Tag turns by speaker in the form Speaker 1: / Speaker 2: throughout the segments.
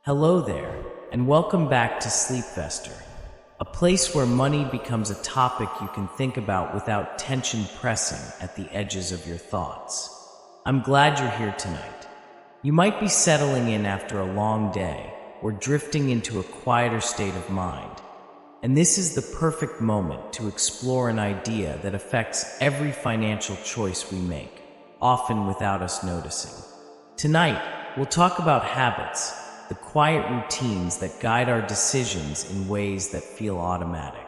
Speaker 1: Hello there, and welcome back to Sleepvestor, a place where money becomes a topic you can think about without tension pressing at the edges of your thoughts. I'm glad you're here tonight. You might be settling in after a long day or drifting into a quieter state of mind, and this is the perfect moment to explore an idea that affects every financial choice we make, often without us noticing. Tonight, we'll talk about habits, the quiet routines that guide our decisions in ways that feel automatic.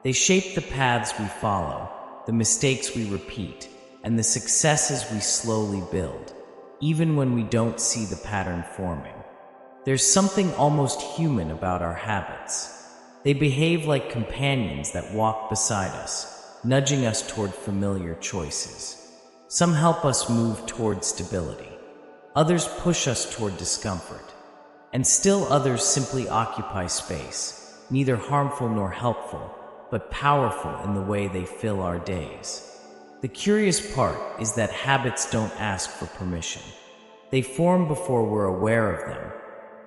Speaker 1: They shape the paths we follow, the mistakes we repeat, and the successes we slowly build, even when we don't see the pattern forming. There's something almost human about our habits. They behave like companions that walk beside us, nudging us toward familiar choices. Some help us move toward stability. Others push us toward discomfort. And still others simply occupy space, neither harmful nor helpful, but powerful in the way they fill our days. The curious part is that habits don't ask for permission. They form before we're aware of them,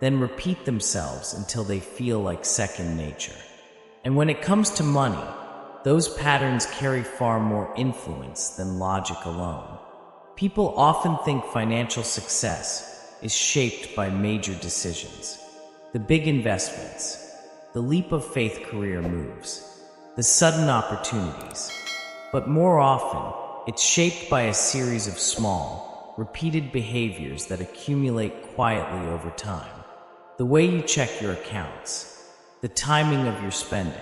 Speaker 1: then repeat themselves until they feel like second nature. And when it comes to money, those patterns carry far more influence than logic alone. People often think financial success is shaped by major decisions, the big investments, the leap of faith career moves, the sudden opportunities. But more often, it's shaped by a series of small, repeated behaviors that accumulate quietly over time. The way you check your accounts, the timing of your spending,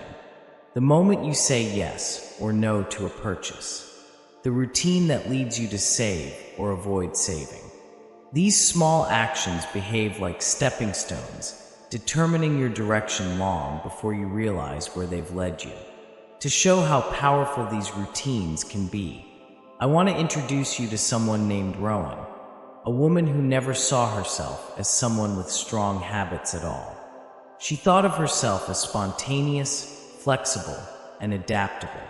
Speaker 1: the moment you say yes or no to a purchase, the routine that leads you to save or avoid saving. These small actions behave like stepping stones, determining your direction long before you realize where they've led you. To show how powerful these routines can be, I want to introduce you to someone named Rowan, a woman who never saw herself as someone with strong habits at all. She thought of herself as spontaneous, flexible, and adaptable.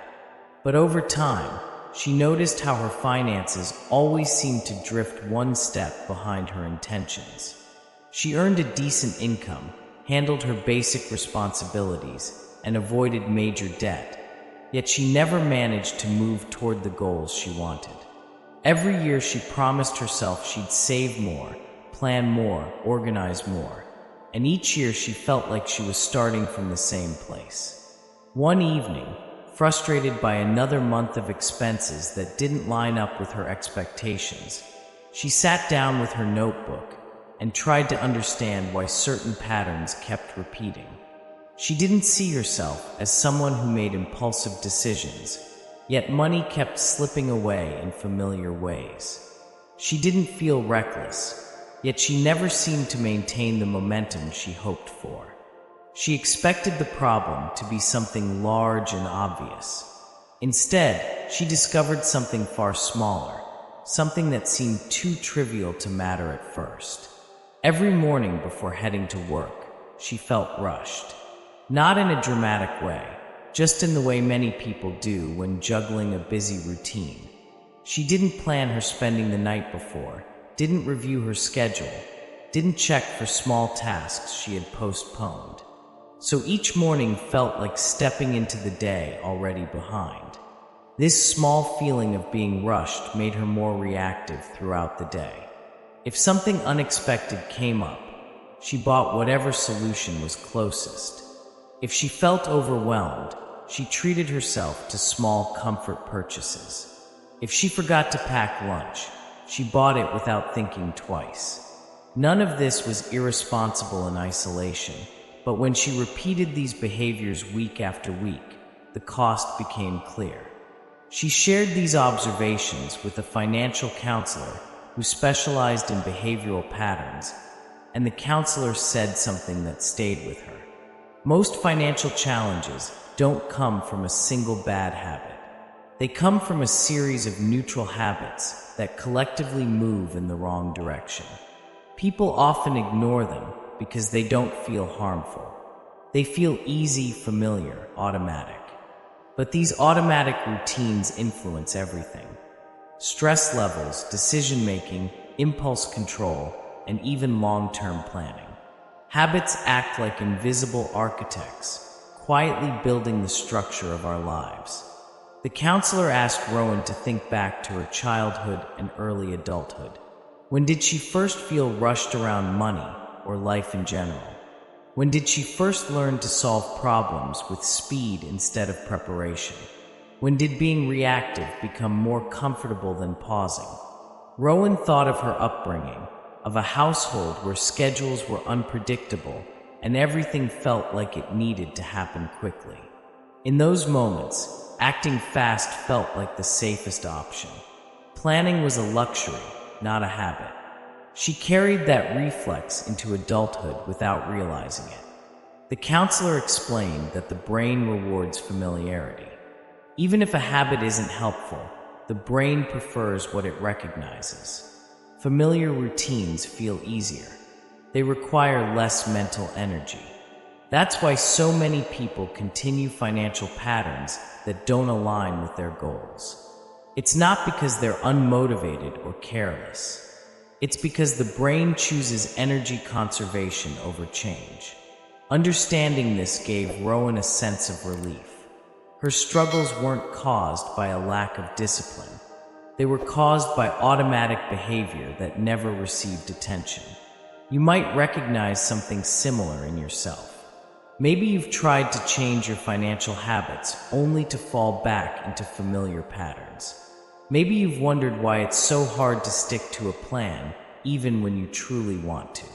Speaker 1: But over time, she noticed how her finances always seemed to drift one step behind her intentions. She earned a decent income, handled her basic responsibilities, and avoided major debt, yet she never managed to move toward the goals she wanted. Every year she promised herself she'd save more, plan more, organize more, and each year she felt like she was starting from the same place. One evening, frustrated by another month of expenses that didn't line up with her expectations, she sat down with her notebook and tried to understand why certain patterns kept repeating. She didn't see herself as someone who made impulsive decisions, yet money kept slipping away in familiar ways. She didn't feel reckless, yet she never seemed to maintain the momentum she hoped for. She expected the problem to be something large and obvious. Instead, she discovered something far smaller, something that seemed too trivial to matter at first. Every morning before heading to work, she felt rushed. Not in a dramatic way, just in the way many people do when juggling a busy routine. She didn't plan her spending the night before, didn't review her schedule, didn't check for small tasks she had postponed. So each morning felt like stepping into the day already behind. This small feeling of being rushed made her more reactive throughout the day. If something unexpected came up, she bought whatever solution was closest. If she felt overwhelmed, she treated herself to small comfort purchases. If she forgot to pack lunch, she bought it without thinking twice. None of this was irresponsible in isolation. But when she repeated these behaviors week after week, the cost became clear. She shared these observations with a financial counselor who specialized in behavioral patterns, and the counselor said something that stayed with her. Most financial challenges don't come from a single bad habit. They come from a series of neutral habits that collectively move in the wrong direction. People often ignore them because they don't feel harmful. They feel easy, familiar, automatic. But these automatic routines influence everything. Stress levels, decision-making, impulse control, and even long-term planning. Habits act like invisible architects, quietly building the structure of our lives. The counselor asked Rowan to think back to her childhood and early adulthood. When did she first feel rushed around money or life in general? When did she first learn to solve problems with speed instead of preparation? When did being reactive become more comfortable than pausing? Rowan thought of her upbringing, of a household where schedules were unpredictable and everything felt like it needed to happen quickly. In those moments, acting fast felt like the safest option. Planning was a luxury, not a habit. She carried that reflex into adulthood without realizing it. The counselor explained that the brain rewards familiarity. Even if a habit isn't helpful, the brain prefers what it recognizes. Familiar routines feel easier. They require less mental energy. That's why so many people continue financial patterns that don't align with their goals. It's not because they're unmotivated or careless. It's because the brain chooses energy conservation over change. Understanding this gave Rowan a sense of relief. Her struggles weren't caused by a lack of discipline. They were caused by automatic behavior that never received attention. You might recognize something similar in yourself. Maybe you've tried to change your financial habits only to fall back into familiar patterns. Maybe you've wondered why it's so hard to stick to a plan, even when you truly want to.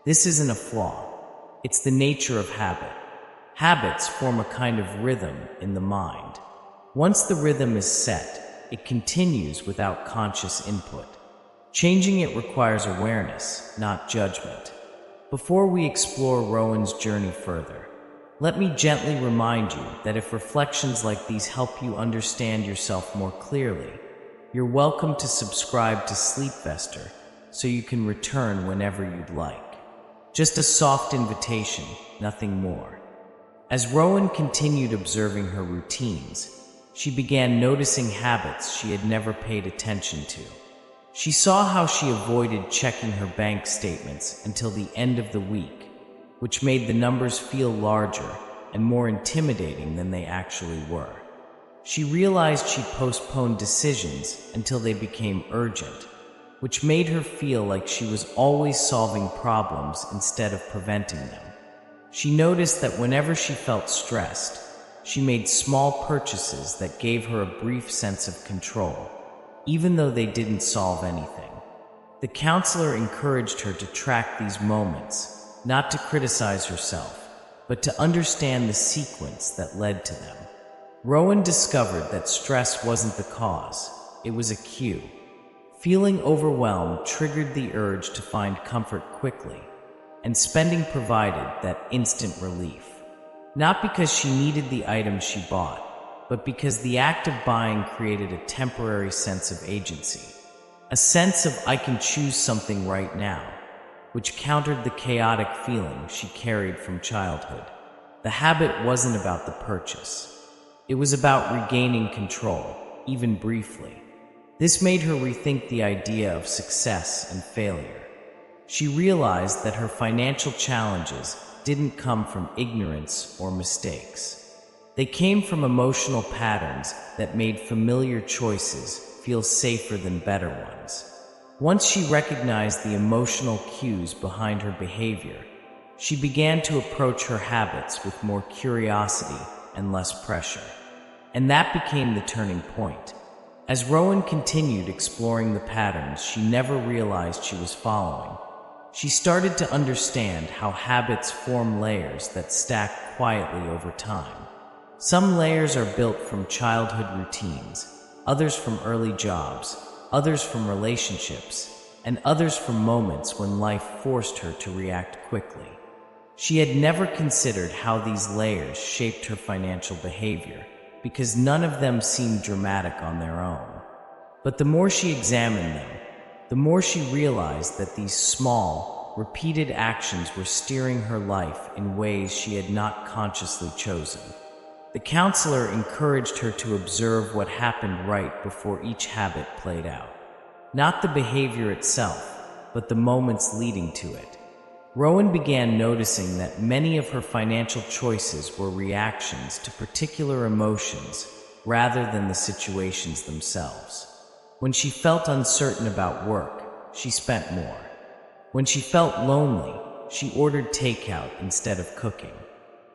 Speaker 1: This isn't a flaw. It's the nature of habit. Habits form a kind of rhythm in the mind. Once the rhythm is set, it continues without conscious input. Changing it requires awareness, not judgment. Before we explore Rowan's journey further, let me gently remind you that if reflections like these help you understand yourself more clearly, you're welcome to subscribe to Sleepvestor so you can return whenever you'd like. Just a soft invitation, nothing more. As Rowan continued observing her routines, she began noticing habits she had never paid attention to. She saw how she avoided checking her bank statements until the end of the week, which made the numbers feel larger and more intimidating than they actually were. She realized she postponed decisions until they became urgent, which made her feel like she was always solving problems instead of preventing them. She noticed that whenever she felt stressed, she made small purchases that gave her a brief sense of control, even though they didn't solve anything. The counselor encouraged her to track these moments, not to criticize herself, but to understand the sequence that led to them. Rowan discovered that stress wasn't the cause, it was a cue. Feeling overwhelmed triggered the urge to find comfort quickly, and spending provided that instant relief. Not because she needed the items she bought, but because the act of buying created a temporary sense of agency. A sense of I can choose something right now, which countered the chaotic feeling she carried from childhood. The habit wasn't about the purchase. It was about regaining control, even briefly. This made her rethink the idea of success and failure. She realized that her financial challenges didn't come from ignorance or mistakes. They came from emotional patterns that made familiar choices feel safer than better ones. Once she recognized the emotional cues behind her behavior, she began to approach her habits with more curiosity and less pressure. And that became the turning point. As Rowan continued exploring the patterns she never realized she was following, she started to understand how habits form layers that stack quietly over time. Some layers are built from childhood routines, others from early jobs, others from relationships, and others from moments when life forced her to react quickly. She had never considered how these layers shaped her financial behavior, because none of them seemed dramatic on their own. But the more she examined them, the more she realized that these small, repeated actions were steering her life in ways she had not consciously chosen. The counselor encouraged her to observe what happened right before each habit played out. Not the behavior itself, but the moments leading to it. Rowan began noticing that many of her financial choices were reactions to particular emotions rather than the situations themselves. When she felt uncertain about work, she spent more. When she felt lonely, she ordered takeout instead of cooking.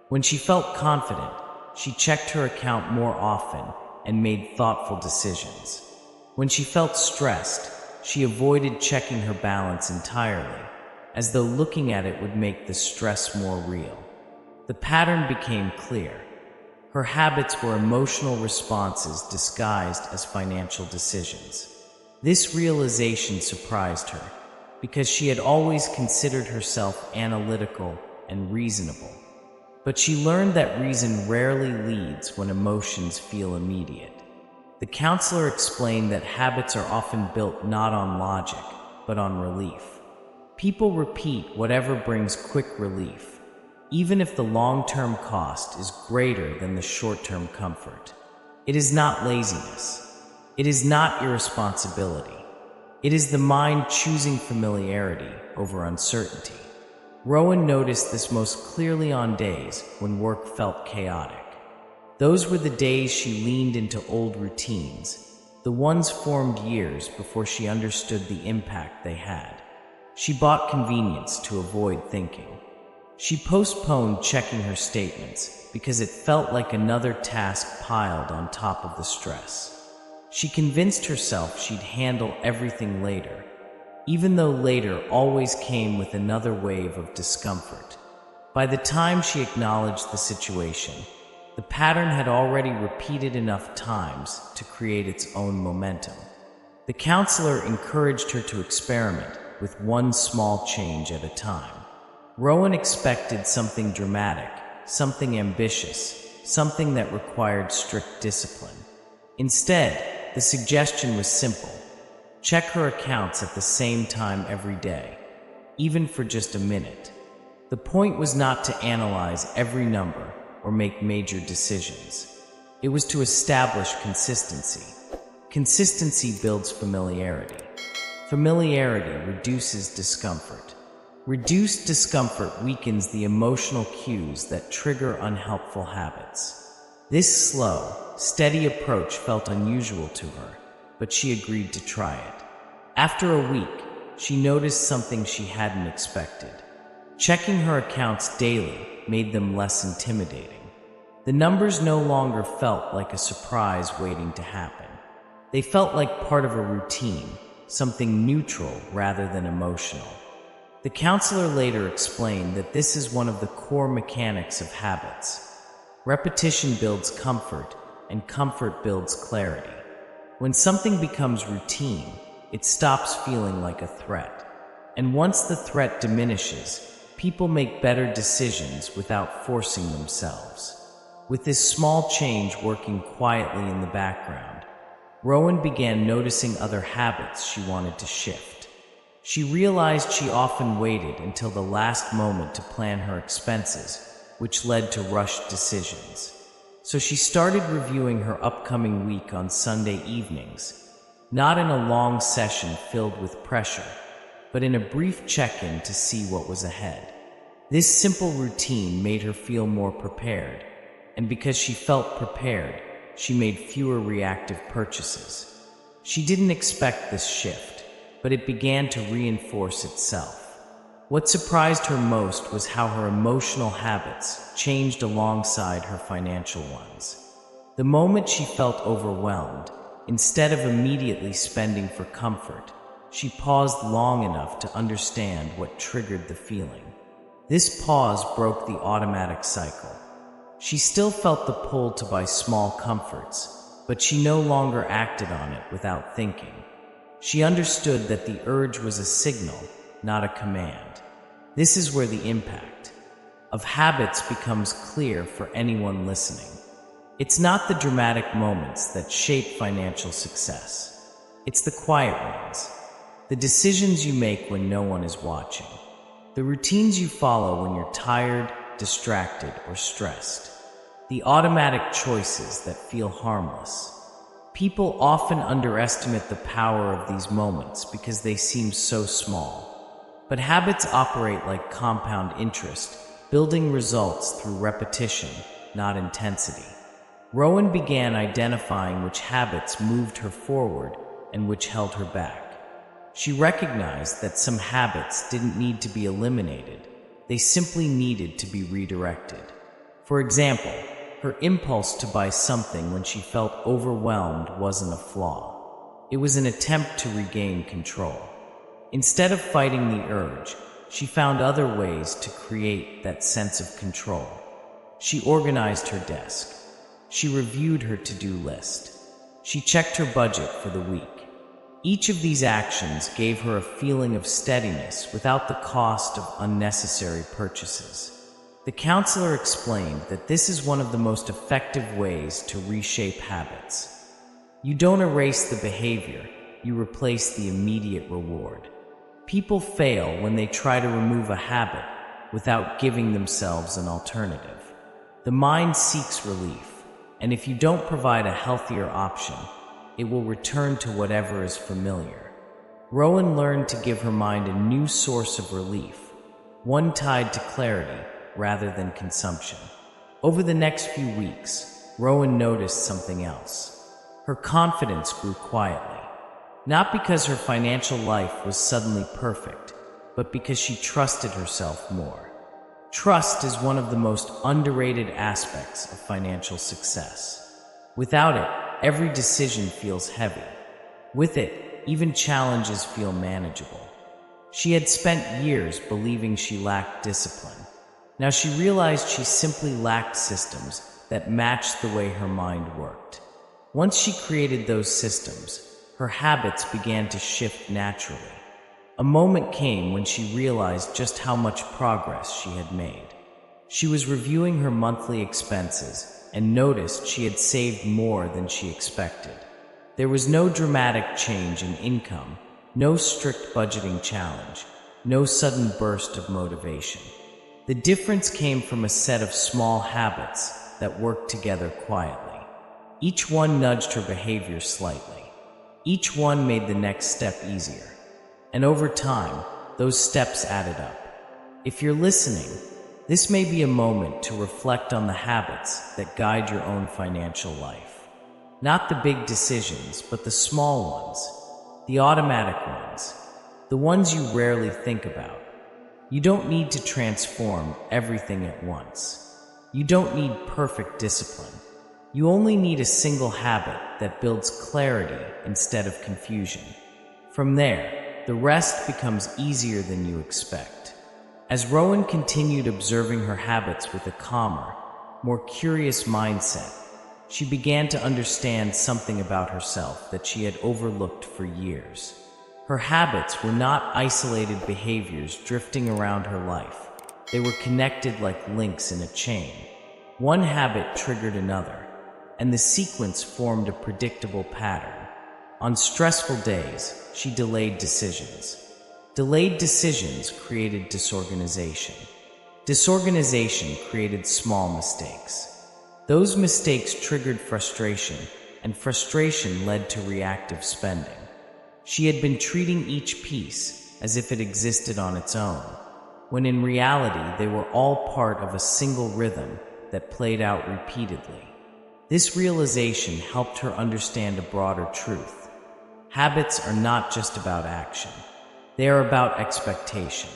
Speaker 1: When she felt confident, she checked her account more often and made thoughtful decisions. When she felt stressed, she avoided checking her balance entirely, as though looking at it would make the stress more real. The pattern became clear. Her habits were emotional responses disguised as financial decisions. This realization surprised her, because she had always considered herself analytical and reasonable. But she learned that reason rarely leads when emotions feel immediate. The counselor explained that habits are often built not on logic, but on relief. People repeat whatever brings quick relief, even if the long-term cost is greater than the short-term comfort. It is not laziness. It is not irresponsibility. It is the mind choosing familiarity over uncertainty. Rowan noticed this most clearly on days when work felt chaotic. Those were the days she leaned into old routines, the ones formed years before she understood the impact they had. She bought convenience to avoid thinking. She postponed checking her statements because it felt like another task piled on top of the stress. She convinced herself she'd handle everything later, even though later always came with another wave of discomfort. By the time she acknowledged the situation, the pattern had already repeated enough times to create its own momentum. The counselor encouraged her to experiment with one small change at a time. Rowan expected something dramatic, something ambitious, something that required strict discipline. Instead, the suggestion was simple. Check her accounts at the same time every day, even for just a minute. The point was not to analyze every number or make major decisions. It was to establish consistency. Consistency builds familiarity. Familiarity reduces discomfort. Reduced discomfort weakens the emotional cues that trigger unhelpful habits. This slow, steady approach felt unusual to her, but she agreed to try it. After a week, she noticed something she hadn't expected. Checking her accounts daily made them less intimidating. The numbers no longer felt like a surprise waiting to happen. They felt like part of a routine, something neutral rather than emotional. The counselor later explained that this is one of the core mechanics of habits. Repetition builds comfort, and comfort builds clarity. When something becomes routine, it stops feeling like a threat. And once the threat diminishes, people make better decisions without forcing themselves. With this small change working quietly in the background, Rowan began noticing other habits she wanted to shift. She realized she often waited until the last moment to plan her expenses, which led to rushed decisions. So she started reviewing her upcoming week on Sunday evenings, not in a long session filled with pressure, but in a brief check-in to see what was ahead. This simple routine made her feel more prepared, and because she felt prepared, she made fewer reactive purchases. She didn't expect this shift, but it began to reinforce itself. What surprised her most was how her emotional habits changed alongside her financial ones. The moment she felt overwhelmed, instead of immediately spending for comfort, she paused long enough to understand what triggered the feeling. This pause broke the automatic cycle. She still felt the pull to buy small comforts, but she no longer acted on it without thinking. She understood that the urge was a signal, not a command. This is where the impact of habits becomes clear for anyone listening. It's not the dramatic moments that shape financial success. It's the quiet ones, the decisions you make when no one is watching, the routines you follow when you're tired, distracted, or stressed, the automatic choices that feel harmless. People often underestimate the power of these moments because they seem so small. But habits operate like compound interest, building results through repetition, not intensity. Rowan began identifying which habits moved her forward and which held her back. She recognized that some habits didn't need to be eliminated, they simply needed to be redirected. For example, her impulse to buy something when she felt overwhelmed wasn't a flaw. It was an attempt to regain control. Instead of fighting the urge, she found other ways to create that sense of control. She organized her desk. She reviewed her to-do list. She checked her budget for the week. Each of these actions gave her a feeling of steadiness without the cost of unnecessary purchases. The counselor explained that this is one of the most effective ways to reshape habits. You don't erase the behavior, you replace the immediate reward. People fail when they try to remove a habit without giving themselves an alternative. The mind seeks relief, and if you don't provide a healthier option, it will return to whatever is familiar. Rowan learned to give her mind a new source of relief, one tied to clarity rather than consumption. Over the next few weeks, Rowan noticed something else. Her confidence grew quietly. Not because her financial life was suddenly perfect, but because she trusted herself more. Trust is one of the most underrated aspects of financial success. Without it, every decision feels heavy. With it, even challenges feel manageable. She had spent years believing she lacked discipline. Now she realized she simply lacked systems that matched the way her mind worked. Once she created those systems, her habits began to shift naturally. A moment came when she realized just how much progress she had made. She was reviewing her monthly expenses and noticed she had saved more than she expected. There was no dramatic change in income, no strict budgeting challenge, no sudden burst of motivation. The difference came from a set of small habits that worked together quietly. Each one nudged her behavior slightly. Each one made the next step easier. And over time, those steps added up. If you're listening, this may be a moment to reflect on the habits that guide your own financial life. Not the big decisions, but the small ones, the automatic ones, the ones you rarely think about. You don't need to transform everything at once. You don't need perfect discipline. You only need a single habit that builds clarity instead of confusion. From there, the rest becomes easier than you expect. As Rowan continued observing her habits with a calmer, more curious mindset, she began to understand something about herself that she had overlooked for years. Her habits were not isolated behaviors drifting around her life. They were connected like links in a chain. One habit triggered another, and the sequence formed a predictable pattern. On stressful days, she delayed decisions. Delayed decisions created disorganization. Disorganization created small mistakes. Those mistakes triggered frustration, and frustration led to reactive spending. She had been treating each piece as if it existed on its own, when in reality they were all part of a single rhythm that played out repeatedly. This realization helped her understand a broader truth. Habits are not just about action. They are about expectation.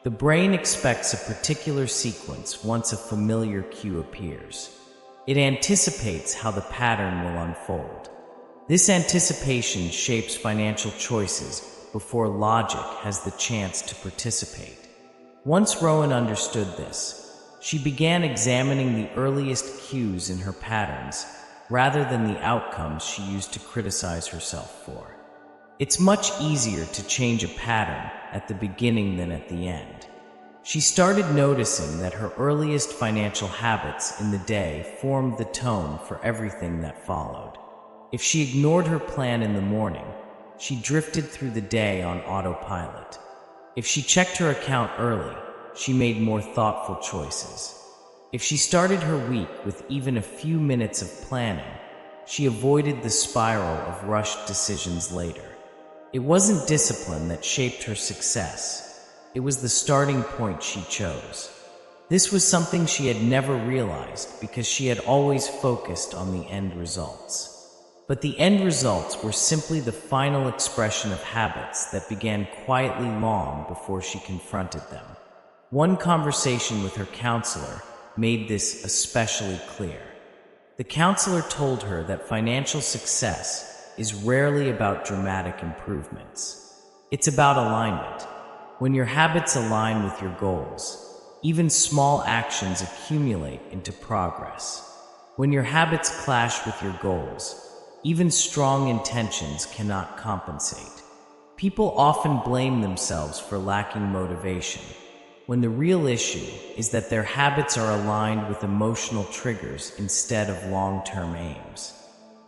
Speaker 1: The brain expects a particular sequence once a familiar cue appears. It anticipates how the pattern will unfold. This anticipation shapes financial choices before logic has the chance to participate. Once Rowan understood this, she began examining the earliest cues in her patterns rather than the outcomes she used to criticize herself for. It's much easier to change a pattern at the beginning than at the end. She started noticing that her earliest financial habits in the day formed the tone for everything that followed. If she ignored her plan in the morning, she drifted through the day on autopilot. If she checked her account early, she made more thoughtful choices. If she started her week with even a few minutes of planning, she avoided the spiral of rushed decisions later. It wasn't discipline that shaped her success. It was the starting point she chose. This was something she had never realized because she had always focused on the end results. But the end results were simply the final expression of habits that began quietly long before she confronted them. One conversation with her counselor made this especially clear. The counselor told her that financial success is rarely about dramatic improvements. It's about alignment. When your habits align with your goals, even small actions accumulate into progress. When your habits clash with your goals, even strong intentions cannot compensate. People often blame themselves for lacking motivation, when the real issue is that their habits are aligned with emotional triggers instead of long-term aims.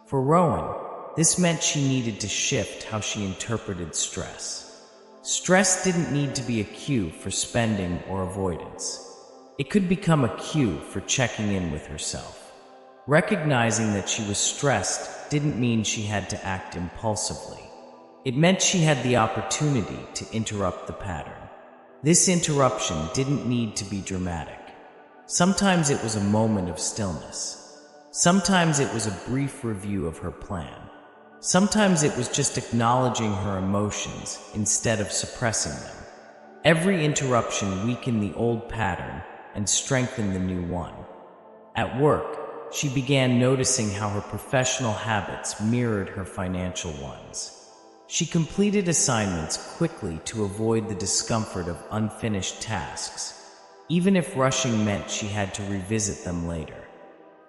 Speaker 1: For Rowan, this meant she needed to shift how she interpreted stress. Stress didn't need to be a cue for spending or avoidance. It could become a cue for checking in with herself. Recognizing that she was stressed didn't mean she had to act impulsively. It meant she had the opportunity to interrupt the pattern. This interruption didn't need to be dramatic. Sometimes it was a moment of stillness. Sometimes it was a brief review of her plan. Sometimes it was just acknowledging her emotions instead of suppressing them. Every interruption weakened the old pattern and strengthened the new one. At work, she began noticing how her professional habits mirrored her financial ones. She completed assignments quickly to avoid the discomfort of unfinished tasks, even if rushing meant she had to revisit them later.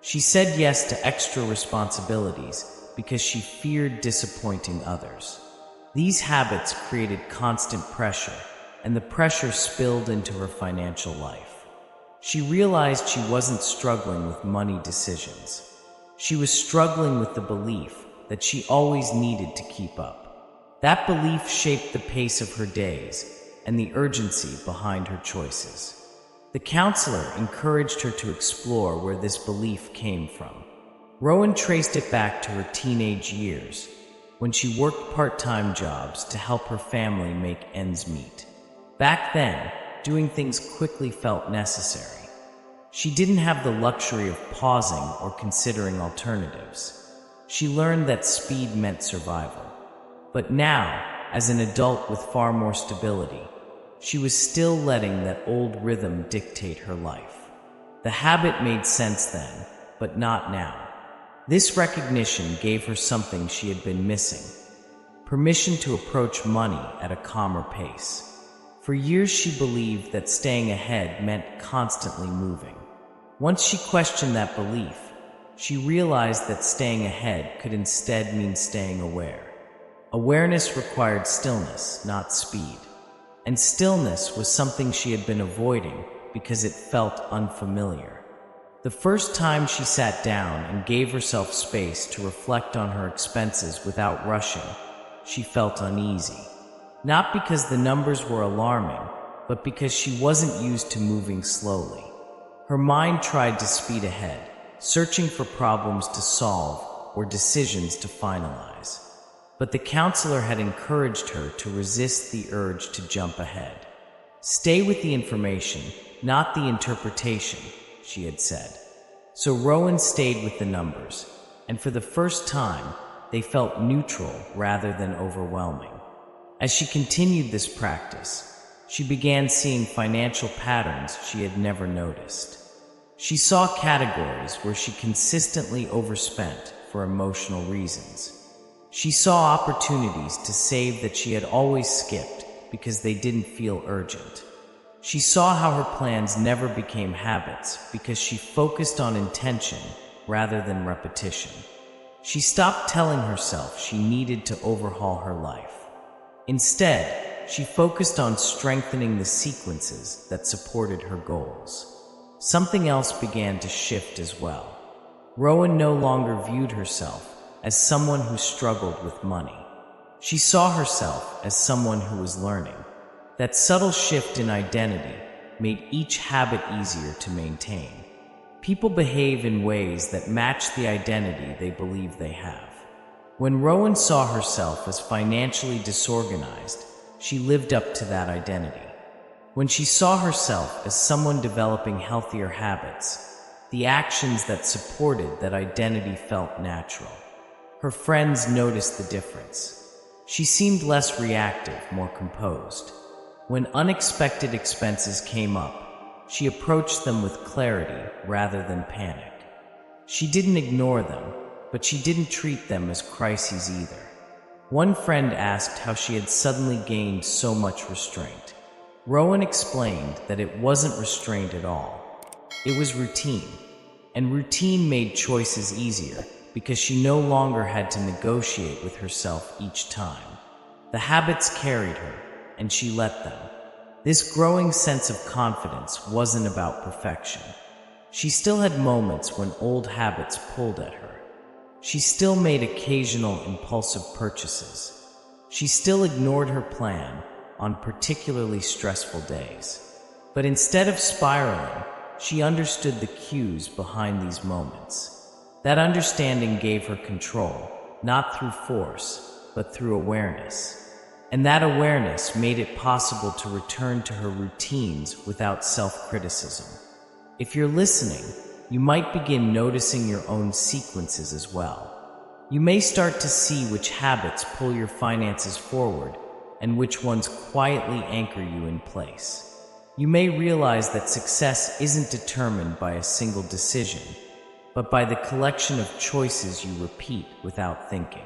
Speaker 1: She said yes to extra responsibilities because she feared disappointing others. These habits created constant pressure, and the pressure spilled into her financial life. She realized she wasn't struggling with money decisions. She was struggling with the belief that she always needed to keep up. That belief shaped the pace of her days and the urgency behind her choices. The counselor encouraged her to explore where this belief came from. Rowan traced it back to her teenage years, when she worked part-time jobs to help her family make ends meet. Back then, doing things quickly felt necessary. She didn't have the luxury of pausing or considering alternatives. She learned that speed meant survival. But now, as an adult with far more stability, she was still letting that old rhythm dictate her life. The habit made sense then, but not now. This recognition gave her something she had been missing: permission to approach money at a calmer pace. For years she believed that staying ahead meant constantly moving. Once she questioned that belief, she realized that staying ahead could instead mean staying aware. Awareness required stillness, not speed. And stillness was something she had been avoiding because it felt unfamiliar. The first time she sat down and gave herself space to reflect on her expenses without rushing, she felt uneasy. Not because the numbers were alarming, but because she wasn't used to moving slowly. Her mind tried to speed ahead, searching for problems to solve or decisions to finalize. But the counselor had encouraged her to resist the urge to jump ahead. Stay with the information, not the interpretation, she had said. So Rowan stayed with the numbers, and for the first time, they felt neutral rather than overwhelming. As she continued this practice, she began seeing financial patterns she had never noticed. She saw categories where she consistently overspent for emotional reasons. She saw opportunities to save that she had always skipped because they didn't feel urgent. She saw how her plans never became habits because she focused on intention rather than repetition. She stopped telling herself she needed to overhaul her life. Instead, she focused on strengthening the sequences that supported her goals. Something else began to shift as well. Rowan no longer viewed herself as someone who struggled with money. She saw herself as someone who was learning. That subtle shift in identity made each habit easier to maintain. People behave in ways that match the identity they believe they have. When Rowan saw herself as financially disorganized, she lived up to that identity. When she saw herself as someone developing healthier habits, the actions that supported that identity felt natural. Her friends noticed the difference. She seemed less reactive, more composed. When unexpected expenses came up, she approached them with clarity rather than panic. She didn't ignore them, but she didn't treat them as crises either. One friend asked how she had suddenly gained so much restraint. Rowan explained that it wasn't restraint at all. It was routine, and routine made choices easier because she no longer had to negotiate with herself each time. The habits carried her, and she let them. This growing sense of confidence wasn't about perfection. She still had moments when old habits pulled at her. She still made occasional impulsive purchases. She still ignored her plan on particularly stressful days. But instead of spiraling, she understood the cues behind these moments. That understanding gave her control, not through force, but through awareness. And that awareness made it possible to return to her routines without self-criticism. If you're listening, you might begin noticing your own sequences as well. You may start to see which habits pull your finances forward and which ones quietly anchor you in place. You may realize that success isn't determined by a single decision, but by the collection of choices you repeat without thinking.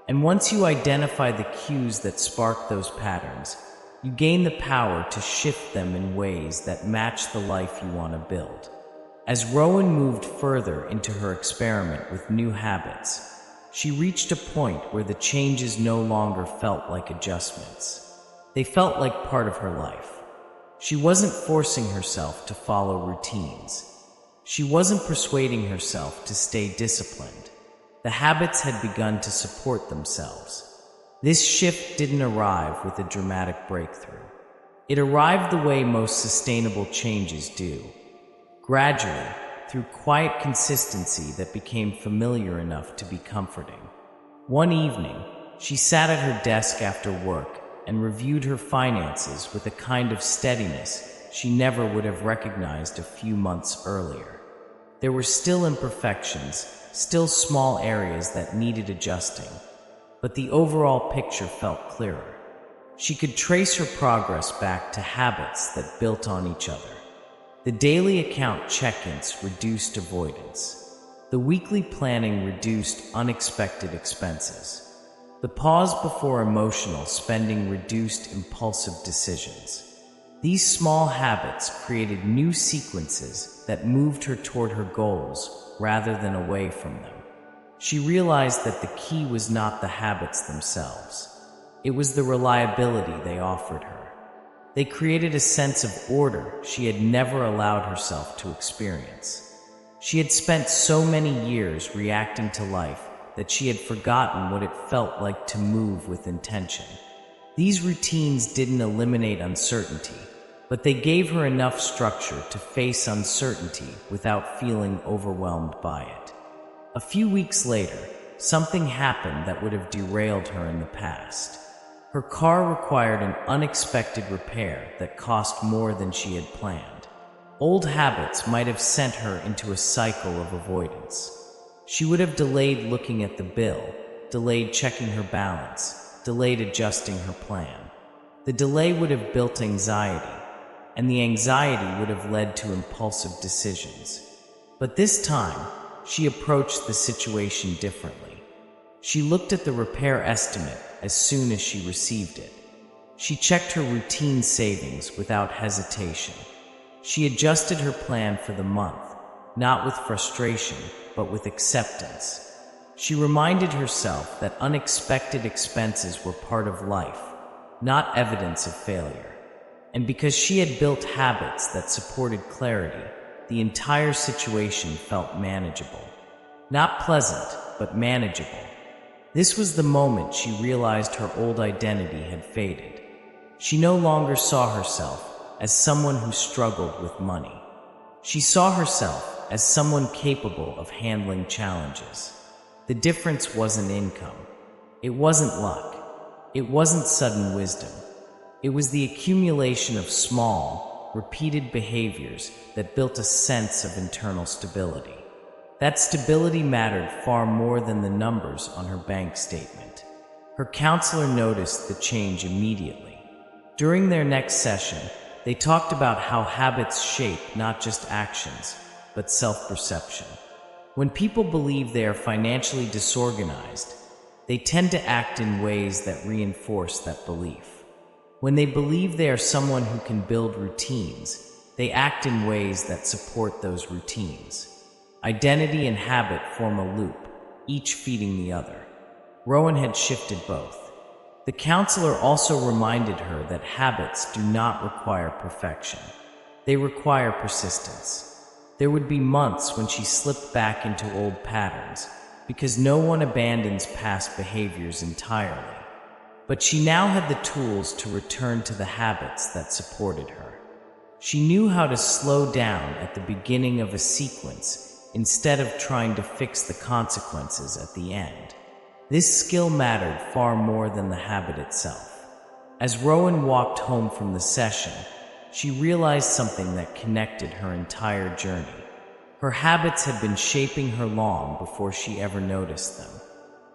Speaker 1: And once you identify the cues that spark those patterns, you gain the power to shift them in ways that match the life you want to build. As Rowan moved further into her experiment with new habits, she reached a point where the changes no longer felt like adjustments. They felt like part of her life. She wasn't forcing herself to follow routines. She wasn't persuading herself to stay disciplined. The habits had begun to support themselves. This shift didn't arrive with a dramatic breakthrough. It arrived the way most sustainable changes do. Gradually, through quiet consistency that became familiar enough to be comforting. One evening, she sat at her desk after work and reviewed her finances with a kind of steadiness she never would have recognized a few months earlier. There were still imperfections, still small areas that needed adjusting, but the overall picture felt clearer. She could trace her progress back to habits that built on each other. The daily account check-ins reduced avoidance. The weekly planning reduced unexpected expenses. The pause before emotional spending reduced impulsive decisions. These small habits created new sequences that moved her toward her goals rather than away from them. She realized that the key was not the habits themselves. It was the reliability they offered her. They created a sense of order she had never allowed herself to experience. She had spent so many years reacting to life that she had forgotten what it felt like to move with intention. These routines didn't eliminate uncertainty, but they gave her enough structure to face uncertainty without feeling overwhelmed by it. A few weeks later, something happened that would have derailed her in the past. Her car required an unexpected repair that cost more than she had planned. Old habits might have sent her into a cycle of avoidance. She would have delayed looking at the bill, delayed checking her balance, delayed adjusting her plan. The delay would have built anxiety, and the anxiety would have led to impulsive decisions. But this time, she approached the situation differently. She looked at the repair estimate as soon as she received it. She checked her routine savings without hesitation. She adjusted her plan for the month, not with frustration, but with acceptance. She reminded herself that unexpected expenses were part of life, not evidence of failure. And because she had built habits that supported clarity, the entire situation felt manageable. Not pleasant, but manageable. This was the moment she realized her old identity had faded. She no longer saw herself as someone who struggled with money. She saw herself as someone capable of handling challenges. The difference wasn't income. It wasn't luck. It wasn't sudden wisdom. It was the accumulation of small, repeated behaviors that built a sense of internal stability. That stability mattered far more than the numbers on her bank statement. Her counselor noticed the change immediately. During their next session, they talked about how habits shape not just actions, but self-perception. When people believe they are financially disorganized, they tend to act in ways that reinforce that belief. When they believe they are someone who can build routines, they act in ways that support those routines. Identity and habit form a loop, each feeding the other. Rowan had shifted both. The counselor also reminded her that habits do not require perfection. They require persistence. There would be months when she slipped back into old patterns, because no one abandons past behaviors entirely. But she now had the tools to return to the habits that supported her. She knew how to slow down at the beginning of a sequence instead of trying to fix the consequences at the end. This skill mattered far more than the habit itself. As Rowan walked home from the session, she realized something that connected her entire journey. Her habits had been shaping her long before she ever noticed them.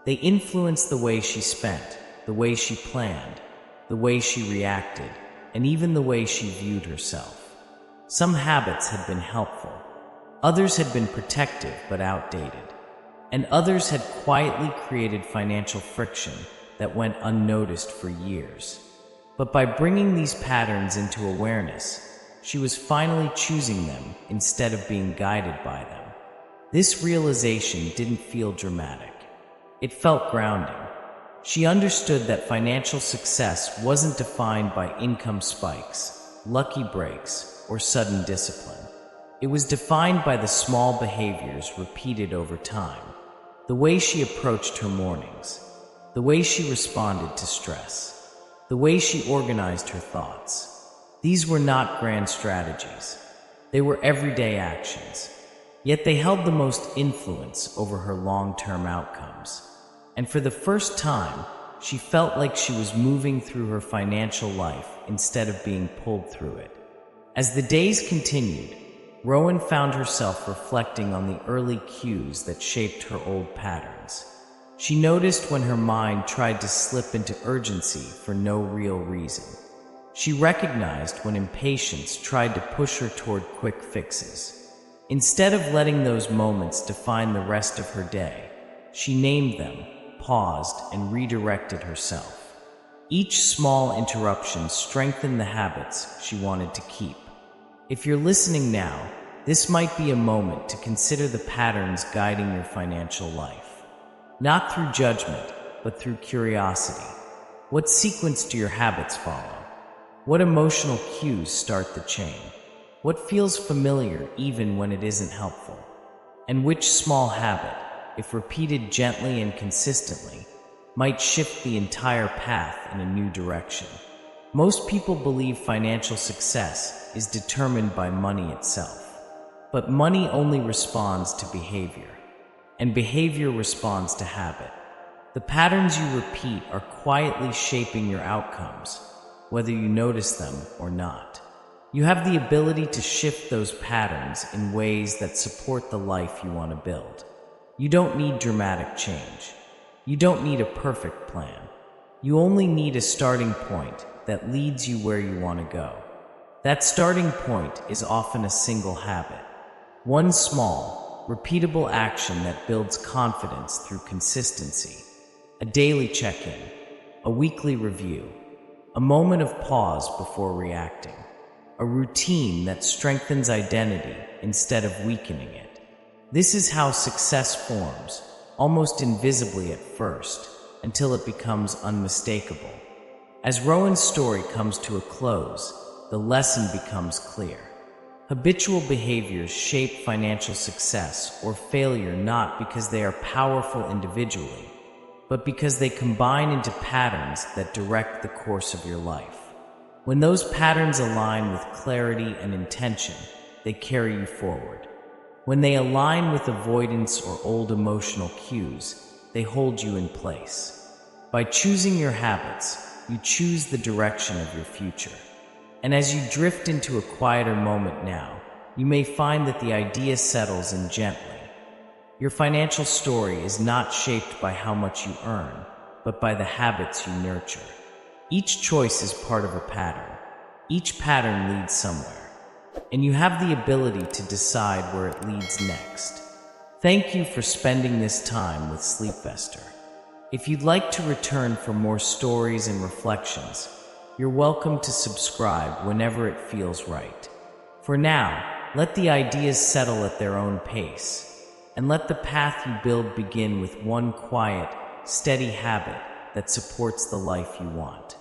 Speaker 1: They influenced the way she spent, the way she planned, the way she reacted, and even the way she viewed herself. Some habits had been helpful. Others had been protective but outdated. And others had quietly created financial friction that went unnoticed for years. But by bringing these patterns into awareness, she was finally choosing them instead of being guided by them. This realization didn't feel dramatic. It felt grounding. She understood that financial success wasn't defined by income spikes, lucky breaks, or sudden discipline. It was defined by the small behaviors repeated over time. The way she approached her mornings, the way she responded to stress, the way she organized her thoughts. These were not grand strategies. They were everyday actions. Yet they held the most influence over her long-term outcomes. And for the first time, she felt like she was moving through her financial life instead of being pulled through it. As the days continued, Rowan found herself reflecting on the early cues that shaped her old patterns. She noticed when her mind tried to slip into urgency for no real reason. She recognized when impatience tried to push her toward quick fixes. Instead of letting those moments define the rest of her day, she named them, paused, and redirected herself. Each small interruption strengthened the habits she wanted to keep. If you're listening now, this might be a moment to consider the patterns guiding your financial life. Not through judgment, but through curiosity. What sequence do your habits follow? What emotional cues start the chain? What feels familiar even when it isn't helpful? And which small habit, if repeated gently and consistently, might shift the entire path in a new direction? Most people believe financial success is determined by money itself. But money only responds to behavior, and behavior responds to habit. The patterns you repeat are quietly shaping your outcomes, whether you notice them or not. You have the ability to shift those patterns in ways that support the life you want to build. You don't need dramatic change. You don't need a perfect plan. You only need a starting point that leads you where you want to go. That starting point is often a single habit. One small, repeatable action that builds confidence through consistency. A daily check-in, a weekly review, a moment of pause before reacting. A routine that strengthens identity instead of weakening it. This is how success forms, almost invisibly at first, until it becomes unmistakable. As Rowan's story comes to a close, the lesson becomes clear. Habitual behaviors shape financial success or failure not because they are powerful individually, but because they combine into patterns that direct the course of your life. When those patterns align with clarity and intention, they carry you forward. When they align with avoidance or old emotional cues, they hold you in place. By choosing your habits, you choose the direction of your future. And as you drift into a quieter moment now, you may find that the idea settles in gently. Your financial story is not shaped by how much you earn, but by the habits you nurture. Each choice is part of a pattern. Each pattern leads somewhere, and you have the ability to decide where it leads next. Thank you for spending this time with Sleepvestor. If you'd like to return for more stories and reflections, you're welcome to subscribe whenever it feels right. For now, let the ideas settle at their own pace. And let the path you build begin with one quiet, steady habit that supports the life you want.